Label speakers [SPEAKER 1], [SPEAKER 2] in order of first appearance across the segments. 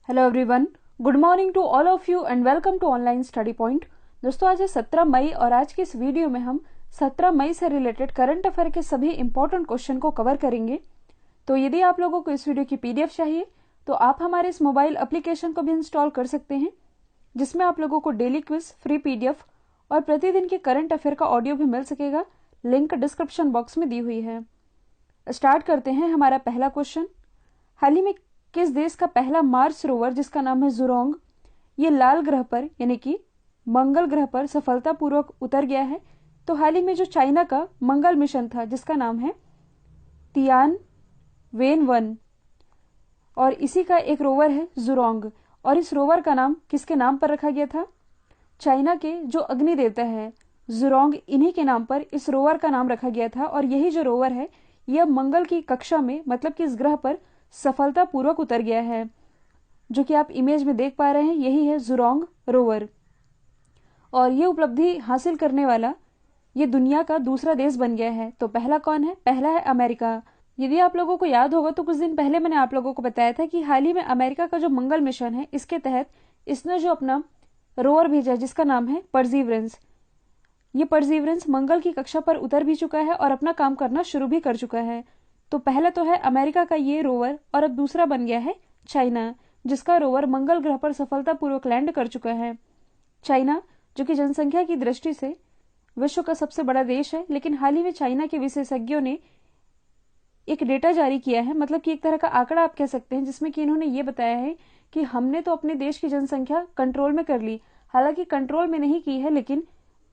[SPEAKER 1] Hello everyone, good morning to all of you and welcome to online study point. दोस्तों, आज है 17 मई और आज की इस वीडियो में हम 17 मई से रिलेटेड करंट अफेयर के सभी इंपॉर्टेंट क्वेश्चन को कवर करेंगे। तो यदि आप लोगों को इस वीडियो की पीडीएफ चाहिए तो आप हमारे इस मोबाइल एप्लीकेशन को भी इंस्टॉल कर सकते हैं, जिसमें आप लोगों को डेली क्विज, फ्री पीडीएफ और प्रतिदिन के करंट अफेयर का ऑडियो भी मिल सकेगा। लिंक डिस्क्रिप्शन बॉक्स में दी हुई है। स्टार्ट करते हैं हमारा पहला क्वेश्चन। हाल ही में किस देश का पहला मार्स रोवर, जिसका नाम है जुरोंग, ये लाल ग्रह पर यानी कि मंगल ग्रह पर सफलतापूर्वक उतर गया है? तो हाल ही में जो चाइना का मंगल मिशन था, जिसका नाम है तियानवेन-1, और इसी का एक रोवर है जुरोंग। और इस रोवर का नाम किसके नाम पर रखा गया था? चाइना के जो अग्नि देवता है जुरोंग, इन्हीं के नाम पर इस रोवर का नाम रखा गया था। और यही जो रोवर है यह मंगल की कक्षा में, मतलब कि इस ग्रह पर सफलतापूर्वक उतर गया है। जो कि आप इमेज में देख पा रहे हैं, यही है जुरोंग रोवर। और ये उपलब्धि हासिल करने वाला ये दुनिया का दूसरा देश बन गया है। तो पहला कौन है? पहला है अमेरिका। यदि आप लोगों को याद होगा तो कुछ दिन पहले मैंने आप लोगों को बताया था कि हाल ही में अमेरिका का जो मंगल मिशन है, इसके तहत इसने जो अपना रोवर भेजा है, जिसका नाम है परसीवरेंस, ये परसीवरेंस मंगल की कक्षा पर उतर भी चुका है और अपना काम करना शुरू भी कर चुका है। तो पहला तो है अमेरिका का ये रोवर, और अब दूसरा बन गया है चाइना, जिसका रोवर मंगल ग्रह पर सफलतापूर्वक लैंड कर चुका है। चाइना, जो कि जनसंख्या की दृष्टि से विश्व का सबसे बड़ा देश है, लेकिन हाल ही में चाइना के विशेषज्ञों ने एक डेटा जारी किया है, मतलब कि एक तरह का आंकड़ा आप कह सकते हैं, जिसमें कि इन्होंने ये बताया है कि हमने तो अपने देश की जनसंख्या कंट्रोल में कर ली। हालांकि कंट्रोल में नहीं की है, लेकिन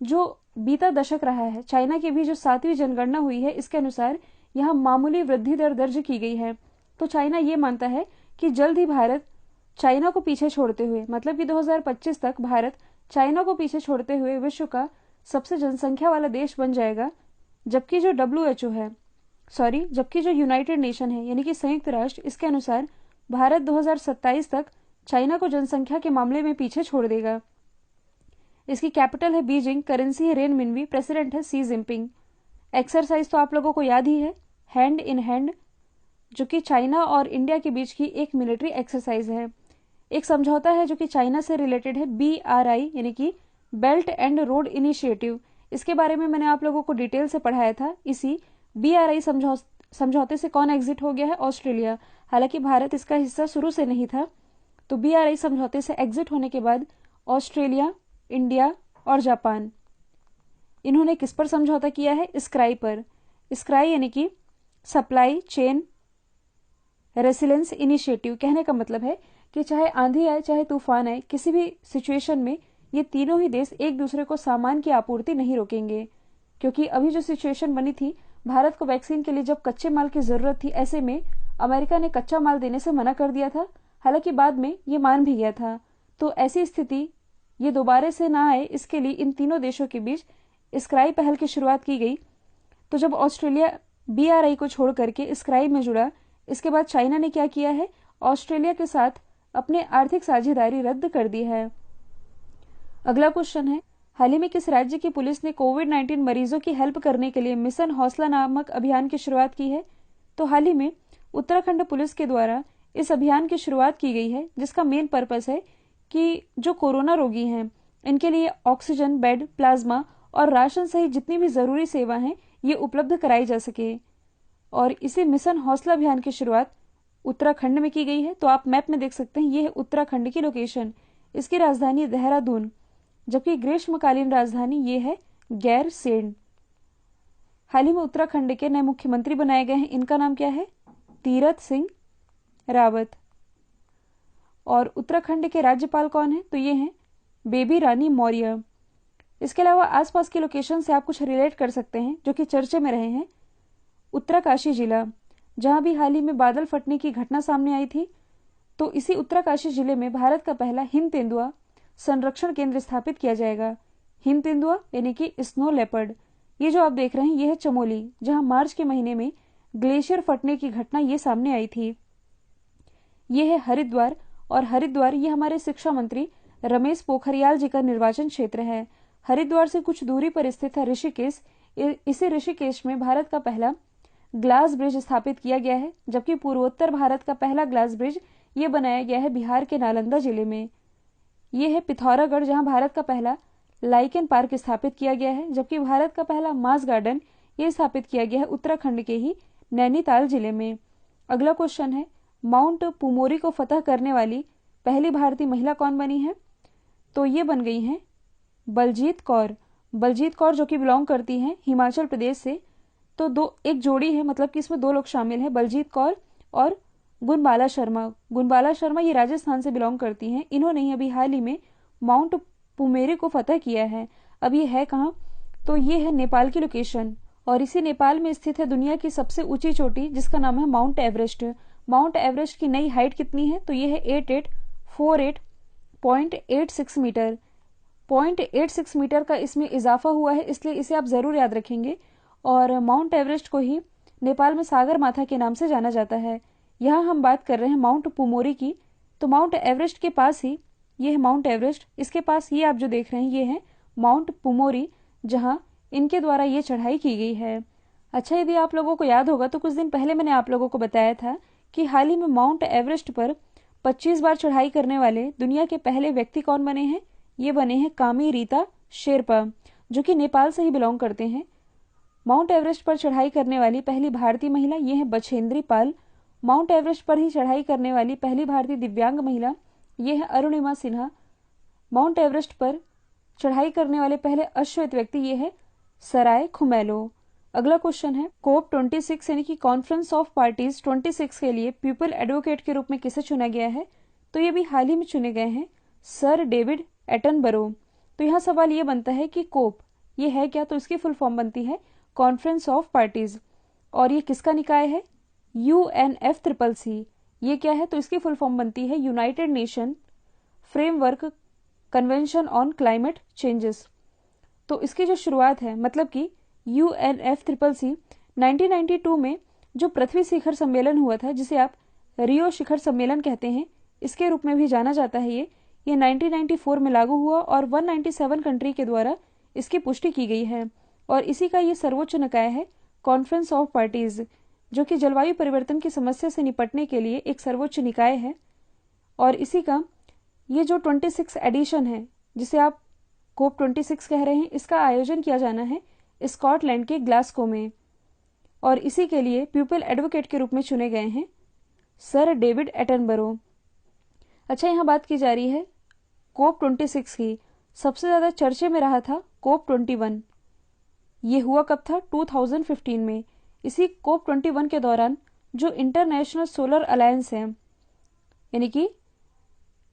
[SPEAKER 1] जो बीता दशक रहा है, चाइना की भी जो 7वीं जनगणना हुई है, इसके अनुसार यहाँ मामूली वृद्धि दर दर्ज की गई है। तो चाइना ये मानता है कि जल्द ही भारत चाइना को पीछे छोड़ते हुए, मतलब कि 2025 तक भारत चाइना को पीछे छोड़ते हुए विश्व का सबसे जनसंख्या वाला देश बन जाएगा। जबकि जो जबकि जो यूनाइटेड नेशन है, यानी कि संयुक्त राष्ट्र, इसके अनुसार भारत 2027 तक चाइना को जनसंख्या के मामले में पीछे छोड़ देगा। इसकी कैपिटल है बीजिंग, करेंसी है रेनमिनबी, प्रेसिडेंट है शी जिनपिंग। एक्सरसाइज तो आप लोगों को याद ही है, हैंड इन हैंड, जो कि चाइना और इंडिया के बीच की एक मिलिट्री एक्सरसाइज है। एक समझौता है जो कि चाइना से रिलेटेड है, BRI यानी कि बेल्ट एंड रोड इनिशिएटिव। इसके बारे में मैंने आप लोगों को डिटेल से पढ़ाया था। इसी BRI समझौते से कौन एग्जिट हो गया है? ऑस्ट्रेलिया। हालांकि भारत इसका हिस्सा शुरू से नहीं था। तो BRI समझौते से एग्जिट होने के बाद ऑस्ट्रेलिया, इंडिया और जापान, इन्होंने किस पर समझौता किया है? स्काई पर। स्काई यानी कि सप्लाई चेन रेसिलेंस इनिशिएटिव। कहने का मतलब है कि चाहे आंधी आए, चाहे तूफान आए, किसी भी सिचुएशन में ये तीनों ही देश एक दूसरे को सामान की आपूर्ति नहीं रोकेंगे। क्योंकि अभी जो सिचुएशन बनी थी, भारत को वैक्सीन के लिए जब कच्चे माल की जरूरत थी, ऐसे में अमेरिका ने कच्चा माल देने से मना कर दिया था। हालांकि बाद में ये मान भी गया था। तो ऐसी स्थिति ये दोबारा से ना आए, इसके लिए इन तीनों देशों के बीच स्काई पहल की शुरुआत की गई। तो जब ऑस्ट्रेलिया BRI को छोड़ करके स्काई में जुड़ा, इसके बाद चाइना ने क्या किया है? ऑस्ट्रेलिया के साथ अपने आर्थिक साझेदारी रद्द कर दी है। अगला क्वेश्चन है, हाल ही में किस राज्य की पुलिस ने कोविड-19 मरीजों की हेल्प करने के लिए मिशन हौसला नामक अभियान की शुरुआत की है? तो हाल ही में उत्तराखंड पुलिस के द्वारा इस अभियान की शुरुआत की गई है, जिसका मेन पर्पस है कि जो कोरोना रोगी हैं, इनके लिए ऑक्सीजन, बेड, प्लाज्मा और राशन सहित जितनी भी जरूरी सेवा हैं, ये उपलब्ध कराई जा सके। और इसी मिशन हौसला अभियान की शुरुआत उत्तराखंड में की गई है। तो आप मैप में देख सकते हैं, ये है उत्तराखंड की लोकेशन। इसकी राजधानी देहरादून, जबकि ग्रीष्मकालीन राजधानी ये है गैरसेन। हाल ही में उत्तराखंड के नए मुख्यमंत्री बनाए गए हैं। इनका नाम क्या है? तीरथ सिंह रावत। और उत्तराखंड के राज्यपाल कौन है? तो ये हैं बेबी रानी मौर्य। इसके अलावा आसपास की लोकेशन से आप कुछ रिलेट कर सकते हैं जो कि चर्चे में रहे हैं। उत्तरकाशी जिला, जहां भी हाल ही में बादल फटने की घटना सामने आई थी, तो इसी उत्तरकाशी जिले में भारत का पहला हिम तेंदुआ संरक्षण केंद्र स्थापित किया जाएगा। हिम तेंदुआ यानी कि स्नो लेपर्ड। ये जो आप देख रहे हैं, ये है चमोली, जहां मार्च के महीने में ग्लेशियर फटने की घटना ये सामने आई थी। ये है हरिद्वार, और हरिद्वार ये हमारे शिक्षा मंत्री रमेश पोखरियाल जी का निर्वाचन क्षेत्र है। हरिद्वार से कुछ दूरी पर स्थित है ऋषिकेश। इसी ऋषिकेश में भारत का पहला ग्लास ब्रिज स्थापित किया गया है, जबकि पूर्वोत्तर भारत का पहला ग्लास ब्रिज ये बनाया गया है बिहार के नालंदा जिले में। ये है पिथौरागढ़, जहाँ भारत का पहला लाइकेन पार्क स्थापित किया गया है, जबकि भारत का पहला मास गार्डन ये स्थापित किया गया है उत्तराखंड के ही नैनीताल जिले में। अगला क्वेश्चन है, माउंट पुमोरी को फतह करने वाली पहली भारतीय महिला कौन बनी है? तो ये बन गई हैं बलजीत कौर। बलजीत कौर जो कि बिलोंग करती हैं हिमाचल प्रदेश से। तो एक जोड़ी है, मतलब कि इसमें 2 लोग शामिल हैं, बलजीत कौर और गुणबाला शर्मा। गुणबाला शर्मा ये राजस्थान से बिलोंग करती हैं। इन्होंने ही अभी हाल ही में माउंट पुमेरी को फतह किया है। अब ये है कहाँ? तो ये है नेपाल की लोकेशन, और इसी नेपाल में स्थित है दुनिया की सबसे ऊंची चोटी, जिसका नाम है माउंट एवरेस्ट। माउंट एवरेस्ट की नई हाइट कितनी है? तो ये है 8848.86 मीटर। 0.86 मीटर का इसमें इजाफा हुआ है, इसलिए इसे आप जरूर याद रखेंगे। और माउंट एवरेस्ट को ही नेपाल में सागर माथा के नाम से जाना जाता है। यहाँ हम बात कर रहे हैं माउंट पुमोरी की। तो माउंट एवरेस्ट के पास ही ये है माउंट एवरेस्ट, इसके पास ये आप जो देख रहे हैं ये है माउंट पुमोरी, जहाँ इनके द्वारा ये चढ़ाई की गई है। अच्छा, यदि आप लोगों को याद होगा तो कुछ दिन पहले मैंने आप लोगों को बताया था कि हाल ही में माउंट एवरेस्ट पर 25 बार चढ़ाई करने वाले दुनिया के पहले व्यक्ति कौन बने हैं? ये बने हैं कामी रीता शेरपा, जो कि नेपाल से ही बिलोंग करते हैं। माउंट एवरेस्ट पर चढ़ाई करने वाली पहली भारतीय महिला ये है बछेंद्री पाल। माउंट एवरेस्ट पर ही चढ़ाई करने वाली पहली भारतीय दिव्यांग महिला ये है अरुणिमा सिन्हा। माउंट एवरेस्ट पर चढ़ाई करने वाले पहले अश्वेत व्यक्ति ये है सराय खुमैलो। अगला क्वेश्चन है, कोप 26 यानी कि कॉन्फ्रेंस ऑफ पार्टीज 26 के लिए पीपल एडवोकेट के रूप में किसे चुना गया है? तो ये भी हाल ही में चुने गए हैं सर डेविड एटनबरो। तो यहाँ सवाल ये बनता है कि कोप ये है क्या? तो इसकी फुल फॉर्म बनती है कॉन्फ्रेंस ऑफ पार्टीज, और ये किसका निकाय है? UNFCCC। ये क्या है? तो इसकी फुल फॉर्म बनती है United nation framework convention on climate changes. तो इसकी जो शुरुआत है, मतलब कि UNFCCC 1992 में जो पृथ्वी शिखर सम्मेलन हुआ था, जिसे आप रियो शिखर सम्मेलन कहते हैं, इसके रूप में भी जाना जाता है। ये 1994 में लागू हुआ और 197 कंट्री के द्वारा इसकी पुष्टि की गई है, और इसी का ये सर्वोच्च निकाय है कॉन्फ्रेंस ऑफ पार्टीज, जो कि जलवायु परिवर्तन की समस्या से निपटने के लिए एक सर्वोच्च निकाय है। और इसी का ये जो 26 एडिशन है, जिसे आप कोप 26 कह रहे हैं, इसका आयोजन किया जाना है स्कॉटलैंड के ग्लासगो में, और इसी के लिए पीपल एडवोकेट के रूप में चुने गए हैं सर डेविड एटनबरो। अच्छा, यहाँ बात की जा रही है कोप 26 की। सबसे ज्यादा चर्चे में रहा था कोप 21। ये हुआ कब था? 2015 में। इसी कोप 21 के दौरान जो इंटरनेशनल सोलर अलायंस है, यानी कि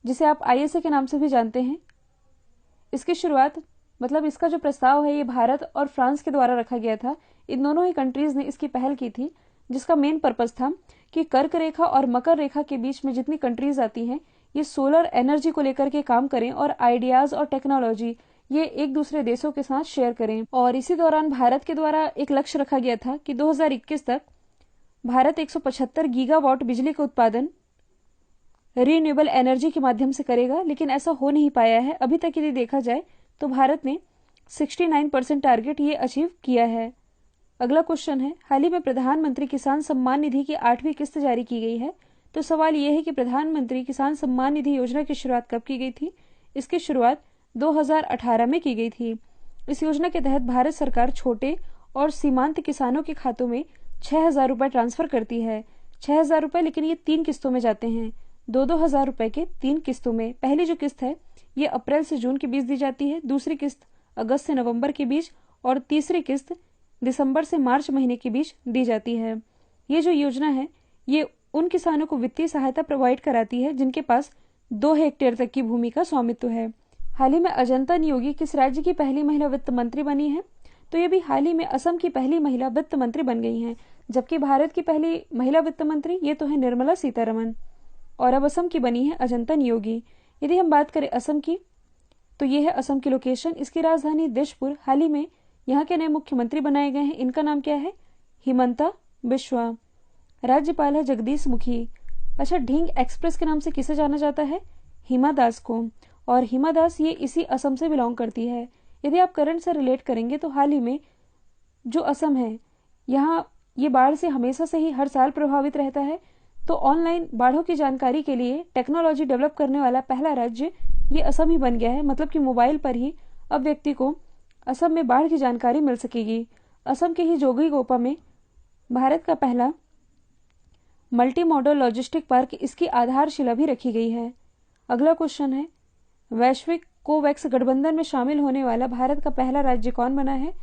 [SPEAKER 1] जिसे आप ISA के नाम से भी जानते हैं, इसकी शुरुआत, मतलब इसका जो प्रस्ताव है, ये भारत और फ्रांस के द्वारा रखा गया था। इन दोनों ही कंट्रीज ने इसकी पहल की थी, जिसका मेन पर्पस था कि कर्क रेखा और मकर रेखा के बीच में जितनी कंट्रीज आती हैं, ये सोलर एनर्जी को लेकर के काम करें और आइडियाज और टेक्नोलॉजी ये एक दूसरे देशों के साथ शेयर करें। और इसी दौरान भारत के द्वारा एक लक्ष्य रखा गया था कि 2021 तक भारत 175 गीगावाट बिजली का उत्पादन रीन्यूएबल एनर्जी के माध्यम से करेगा, लेकिन ऐसा हो नहीं पाया है अभी तक। यदि देखा जाए तो भारत ने 69% टारगेट ये अचीव किया है। अगला क्वेश्चन है, हाल ही में प्रधानमंत्री किसान सम्मान निधि की 8वीं किस्त जारी की गई है। तो सवाल यह है कि प्रधानमंत्री किसान सम्मान निधि योजना की शुरुआत कब की गई थी? इसकी शुरुआत 2018 में की गई थी। इस योजना के तहत भारत सरकार छोटे और सीमांत किसानों के खातों में 6,000 रुपए ट्रांसफर करती है। 6,000 रुपए, लेकिन ये 3 किस्तों में जाते हैं, 2-2 हजार रुपए के 3 किस्तों में। पहली जो किस्त है ये अप्रैल से जून के बीच दी जाती है, दूसरी किस्त अगस्त से नवंबर के बीच, और तीसरी किस्त दिसंबर से मार्च महीने के बीच दी जाती है। ये जो योजना है ये उन किसानों को वित्तीय सहायता प्रोवाइड कराती है जिनके पास 2 हेक्टेयर तक की भूमि का स्वामित्व है। हाल ही में अजंता नियोगी किस राज्य की पहली महिला वित्त मंत्री बनी है? तो ये भी हाल ही में असम की पहली महिला वित्त मंत्री बन गई हैं, जबकि भारत की पहली महिला वित्त मंत्री ये तो है निर्मला सीतारमन, और अब असम की बनी है अजंता नियोगी। यदि हम बात करें असम की, तो ये है असम की लोकेशन। इसकी राजधानी दिशपुर। हाल ही में यहाँ के नए मुख्यमंत्री बनाए गए हैं। इनका नाम क्या है? हिमंता बिश्वा। राज्यपाल है जगदीश मुखी। अच्छा, ढींग एक्सप्रेस के नाम से किसे जाना जाता है? हिमा दास को, और हिमा दास ये इसी असम से बिलोंग करती है। यदि आप करंट से रिलेट करेंगे तो हाल ही में जो असम है, यहाँ ये बाढ़ से हमेशा से ही हर साल प्रभावित रहता है। तो तो ऑनलाइन बाढ़ों की जानकारी के लिए टेक्नोलॉजी डेवलप करने वाला पहला राज्य ये असम ही बन गया है। मतलब कि मोबाइल पर ही अब व्यक्ति को असम में बाढ़ की जानकारी मिल सकेगी। असम के ही जोगीघोपा में भारत का पहला मल्टी मॉडल लॉजिस्टिक पार्क, इसकी आधारशिला भी रखी गई है। अगला क्वेश्चन है, वैश्विक कोवैक्स गठबंधन में शामिल होने वाला भारत का पहला राज्य कौन बना है?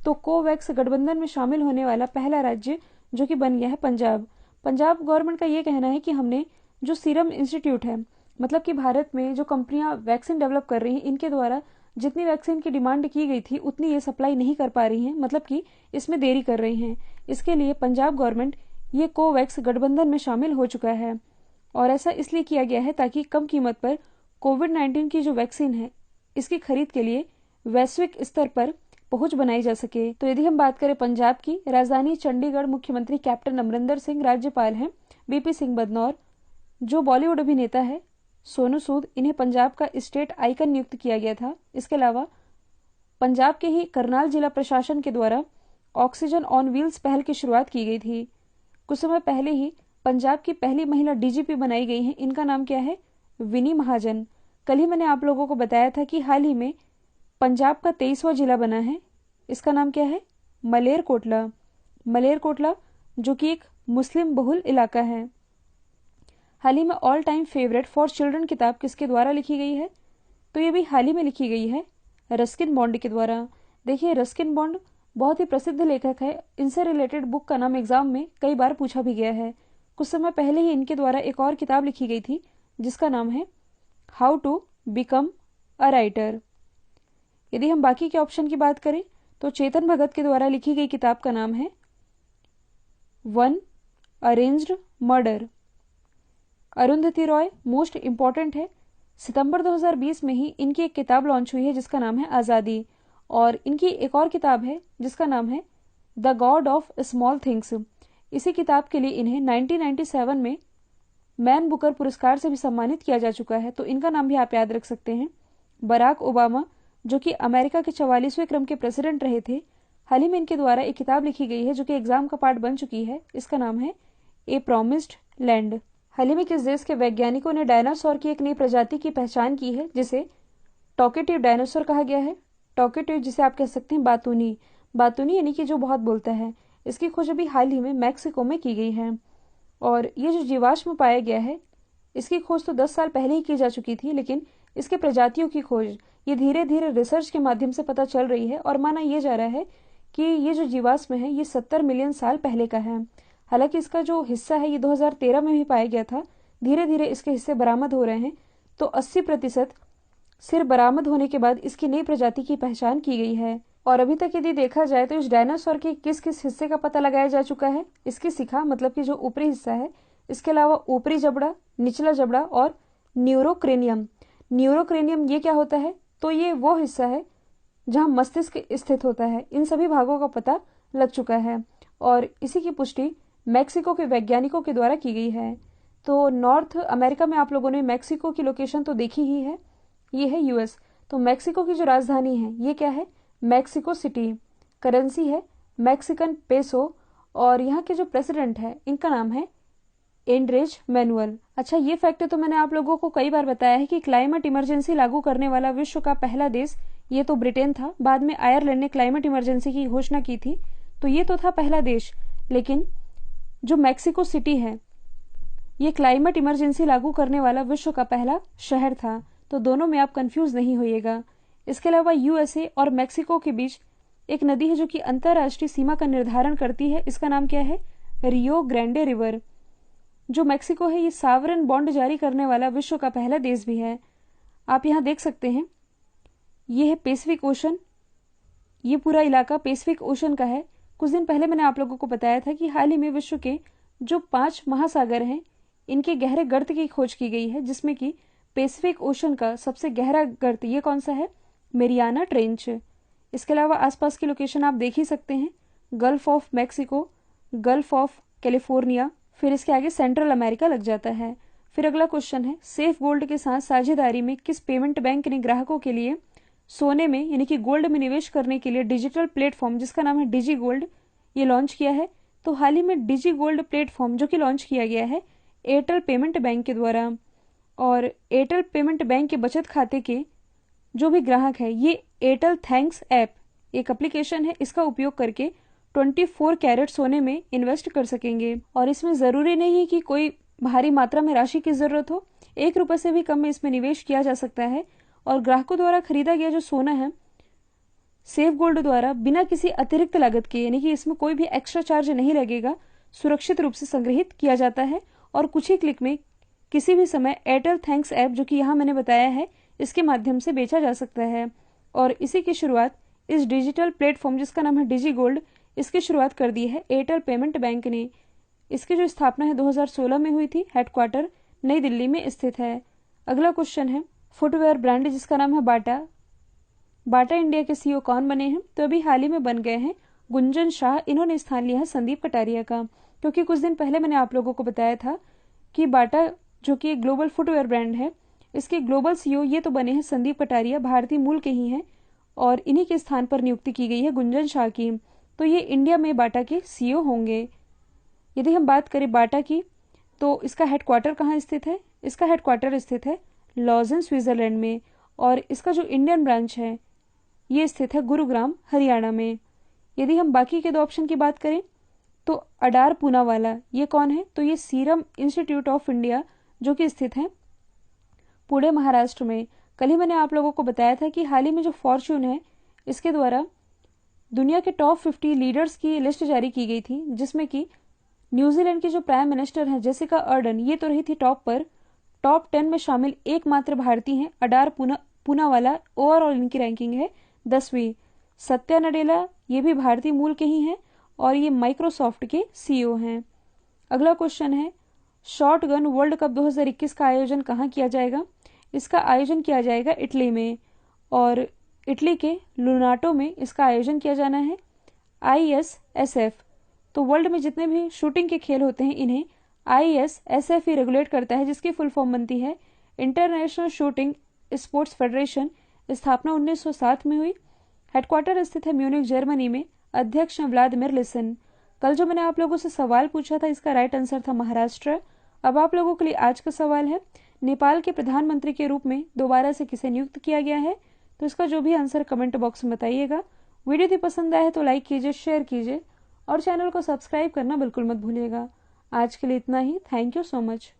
[SPEAKER 1] तो कोवैक्स गठबंधन में शामिल होने वाला पहला राज्य जो कि बन गया है पंजाब। पंजाब गवर्नमेंट का ये कहना है कि हमने जो सीरम इंस्टीट्यूट है, मतलब कि भारत में जो कंपनियां वैक्सीन डेवलप कर रही हैं, इनके द्वारा जितनी वैक्सीन की डिमांड की गई थी उतनी ये सप्लाई नहीं कर पा रही हैं, मतलब कि इसमें देरी कर रही हैं। इसके लिए पंजाब गवर्नमेंट ये कोवैक्स गठबंधन में शामिल हो चुका है और ऐसा इसलिए किया गया है ताकि कम कीमत पर कोविड-19 की जो वैक्सीन है इसकी खरीद के लिए वैश्विक स्तर पर पहुंच बनाई जा सके। तो यदि हम बात करें पंजाब की, राजधानी चंडीगढ़, मुख्यमंत्री कैप्टन अमरिंदर सिंह, राज्यपाल हैं बीपी सिंह बदनौर, जो बॉलीवुड अभिनेता है सोनू सूद, इन्हें पंजाब का स्टेट आइकन नियुक्त किया गया था। इसके अलावा पंजाब के ही करनाल जिला प्रशासन के द्वारा ऑक्सीजन ऑन व्हील्स पहल की शुरुआत की गई थी। कुछ समय पहले ही पंजाब की पहली महिला डीजीपी बनाई गई हैं। इनका नाम क्या है? विनी महाजन। कल ही मैंने आप लोगों को बताया था कि हाल ही में पंजाब का 23वां जिला बना है। इसका नाम क्या है? मलेरकोटला। मलेरकोटला जो कि एक मुस्लिम बहुल इलाका है। हाल ही में all time favourite for children किताब किसके द्वारा लिखी गई है? तो ये भी हाल ही में लिखी गई है रस्किन बॉन्ड के द्वारा। देखिए, रस्किन बॉन्ड बहुत ही प्रसिद्ध लेखक है। इनसे रिलेटेड बुक का नाम एग्जाम में कई बार पूछा भी गया है। कुछ समय पहले ही इनके द्वारा एक और किताब लिखी गई थी जिसका नाम है how to become a writer. यदि हम बाकी के ऑप्शन की बात करें तो चेतन भगत के द्वारा लिखी गई किताब का नाम है one arranged murder. Arundhati Roy most important है। सितंबर 2020 में ही इनकी एक किताब लॉन्च हुई है जिसका नाम है आज़ादी, और इनकी एक और किताब है जिसका नाम है the God of small things. इसी किताब के लिए इन्हें 1997 में मैन बुकर पुरस्कार से भी सम्मानित किया जा चुका है। तो इनका नाम भी आप याद रख सकते हैं। बराक ओबामा जो कि अमेरिका के 44वें क्रम के प्रेसिडेंट रहे थे, हाल ही में इनके द्वारा एक किताब लिखी गई है जो कि एग्जाम का पार्ट बन चुकी है। इसका नाम है ए प्रॉमिस्ड लैंड। हाल ही में किस देश के वैज्ञानिकों ने डायनासोर की एक नई प्रजाति की पहचान की है जिसे टॉकेटिव डायनासोर कहा गया है? टॉकेटिव जिसे आप कह सकते हैं बातूनी। बातूनी यानी कि जो बहुत बोलता है। इसकी खोज अभी हाल ही में मैक्सिको में की गई है। और ये जो जीवाश्म पाया गया है इसकी खोज तो 10 साल पहले ही की जा चुकी थी, लेकिन इसके प्रजातियों की खोज ये धीरे धीरे रिसर्च के माध्यम से पता चल रही है और माना यह जा रहा है कि ये जो जीवाश्म है ये 70 मिलियन साल पहले का है। हालांकि इसका जो हिस्सा है ये 2013 में भी पाया गया था। धीरे धीरे इसके हिस्से बरामद हो रहे हैं। तो 80% सिर बरामद होने के बाद इसकी नई प्रजाति की पहचान की गई है। और अभी तक यदि देखा जाए तो इस डायनासोर के किस किस हिस्से का पता लगाया जा चुका है? इसकी शिखा मतलब कि जो ऊपरी हिस्सा है, इसके अलावा ऊपरी जबड़ा, निचला जबड़ा और न्यूरोक्रेनियम। न्यूरोक्रेनियम ये क्या होता है? तो ये वो हिस्सा है जहां मस्तिष्क स्थित होता है। इन सभी भागों का पता लग चुका है और इसी की पुष्टि मैक्सिको के वैज्ञानिकों के द्वारा की गई है। तो नॉर्थ अमेरिका में आप लोगों ने मैक्सिको की लोकेशन तो देखी ही है, ये है यूएस। तो मैक्सिको की जो राजधानी है ये क्या है? Mexico city. करेंसी है मैक्सिकन पेसो और यहाँ के जो प्रेसिडेंट है इनका नाम है एंड्रेज मैनुअल। अच्छा, ये फैक्ट तो मैंने आप लोगों को कई बार बताया है कि क्लाइमेट इमरजेंसी लागू करने वाला विश्व का पहला देश ये तो ब्रिटेन था। बाद में आयरलैंड ने क्लाइमेट इमरजेंसी की घोषणा की थी, तो ये तो था पहला देश। लेकिन जो मैक्सिको सिटी है ये क्लाइमेट इमरजेंसी लागू करने वाला विश्व का पहला शहर था। तो दोनों में आप कंफ्यूज नहीं होइएगा। इसके अलावा यूएसए और मैक्सिको के बीच एक नदी है जो कि अंतरराष्ट्रीय सीमा का निर्धारण करती है। इसका नाम क्या है? रियो ग्रैंडे रिवर। जो मैक्सिको है ये सावरन बॉन्ड जारी करने वाला विश्व का पहला देश भी है। आप यहाँ देख सकते हैं, ये है पैसिफिक ओशन। ये पूरा इलाका पैसिफिक ओशन का है। कुछ दिन पहले मैंने आप लोगों को बताया था कि हाल ही में विश्व के जो 5 महासागर हैं इनके गहरे गर्त की खोज की गई है, जिसमें कि पैसिफिक ओशन का सबसे गहरा गर्त ये कौन सा है? Mariana trench. इसके अलावा आसपास की लोकेशन आप देख ही सकते हैं, gulf of Mexico, gulf of California, फिर इसके आगे सेंट्रल अमेरिका लग जाता है। फिर अगला क्वेश्चन है, सेफ गोल्ड के साथ साझेदारी में किस पेमेंट बैंक ने ग्राहकों के लिए सोने में यानी कि गोल्ड में निवेश करने के लिए डिजिटल प्लेटफॉर्म जिसका नाम है डिजी गोल्ड ये लॉन्च किया है? तो हाल ही में डिजी गोल्ड प्लेटफॉर्म जो कि लॉन्च किया गया है एयरटेल पेमेंट बैंक के द्वारा। और एयरटेल पेमेंट बैंक के बचत खाते के जो भी ग्राहक है ये एयरटेल थैंक्स ऐप एक एप्लीकेशन है, इसका उपयोग करके 24 कैरेट सोने में इन्वेस्ट कर सकेंगे। और इसमें ज़रूरी नहीं है कि कोई भारी मात्रा में राशि की ज़रूरत हो, 1 रुपये से भी कम में इसमें निवेश किया जा सकता है। और ग्राहकों द्वारा खरीदा गया जो सोना है सेफ गोल्ड द्वारा बिना किसी अतिरिक्त लागत के, यानी कि इसमें कोई भी एक्स्ट्रा चार्ज नहीं लगेगा, सुरक्षित रूप से संग्रहित किया जाता है और कुछ ही क्लिक में किसी भी समय एयरटेल थैंक्स ऐप जो कि यहाँ मैंने बताया है इसके माध्यम से बेचा जा सकता है। और इसी की शुरुआत इस डिजिटल प्लेटफॉर्म जिसका नाम है डिजी गोल्ड, इसकी शुरुआत कर दी है एयरटेल पेमेंट बैंक ने। इसकी जो स्थापना है 2016 में हुई थी, हेडक्वार्टर नई दिल्ली में स्थित है। अगला क्वेश्चन है फुटवेयर ब्रांड जिसका नाम है बाटा। बाटा इंडिया के सीईओ कौन बने हैं? तो अभी हाल ही में बन गए हैं गुंजन शाह। इन्होंने स्थान लिया है संदीप कटारिया का, क्योंकि कुछ दिन पहले मैंने आप लोगों को बताया था कि बाटा जो कि एक ग्लोबल फुटवेयर ब्रांड है, इसके ग्लोबल सीईओ ये तो बने हैं संदीप कटारिया, भारतीय मूल के ही हैं, और इन्हीं के स्थान पर नियुक्ति की गई है गुंजन शाह की। तो ये इंडिया में बाटा के सीईओ होंगे। यदि हम बात करें बाटा की तो इसका हेडक्वार्टर कहाँ स्थित है? इसका हेडक्वार्टर स्थित है लॉजन स्विट्जरलैंड में, और इसका जो इंडियन ब्रांच है ये स्थित है गुरुग्राम हरियाणा में। यदि हम बाकी के 2 ऑप्शन की बात करें तो अडार पूनावाला ये कौन है? तो ये सीरम इंस्टीट्यूट ऑफ इंडिया जो कि स्थित है पुणे महाराष्ट्र में। कल ही मैंने आप लोगों को बताया था कि हाल ही में जो फॉर्च्यून है इसके द्वारा दुनिया के टॉप 50 लीडर्स की लिस्ट जारी की गई थी, जिसमें कि न्यूजीलैंड की जो प्राइम मिनिस्टर हैं जेसिका अर्डन ये तो रही थी टॉप पर। टॉप 10 में शामिल एकमात्र भारतीय हैं अडार पूनावाला। ओवरऑल इनकी रैंकिंग है 10वीं। सत्या नडेला ये भी भारतीय मूल के ही हैं और ये माइक्रोसॉफ्ट के सीईओ हैं। अगला क्वेश्चन है शॉटगन वर्ल्ड कप 2021 का आयोजन कहाँ किया जाएगा? इसका आयोजन किया जाएगा इटली में, और इटली के लुनाटो में इसका आयोजन किया जाना है। ISSF तो वर्ल्ड में जितने भी शूटिंग के खेल होते हैं इन्हें ISSF ही रेगुलेट करता है, जिसकी फुल फॉर्म बनती है इंटरनेशनल शूटिंग स्पोर्ट्स फेडरेशन। स्थापना 1907 में हुई। हेडक्वार्टर स्थित है म्यूनिक जर्मनी में। अध्यक्ष हैं व्लादिमीर लिसन। कल जो मैंने आप लोगों से सवाल पूछा था इसका राइट आंसर था महाराष्ट्र। अब आप लोगों के लिए आज का सवाल है नेपाल के प्रधानमंत्री के रूप में दोबारा से किसे नियुक्त किया गया है? तो इसका जो भी आंसर कमेंट बॉक्स में बताइएगा। वीडियो यदि पसंद आए तो लाइक कीजिए, शेयर कीजिए और चैनल को सब्सक्राइब करना बिल्कुल मत भूलिएगा। आज के लिए इतना ही। Thank you so much.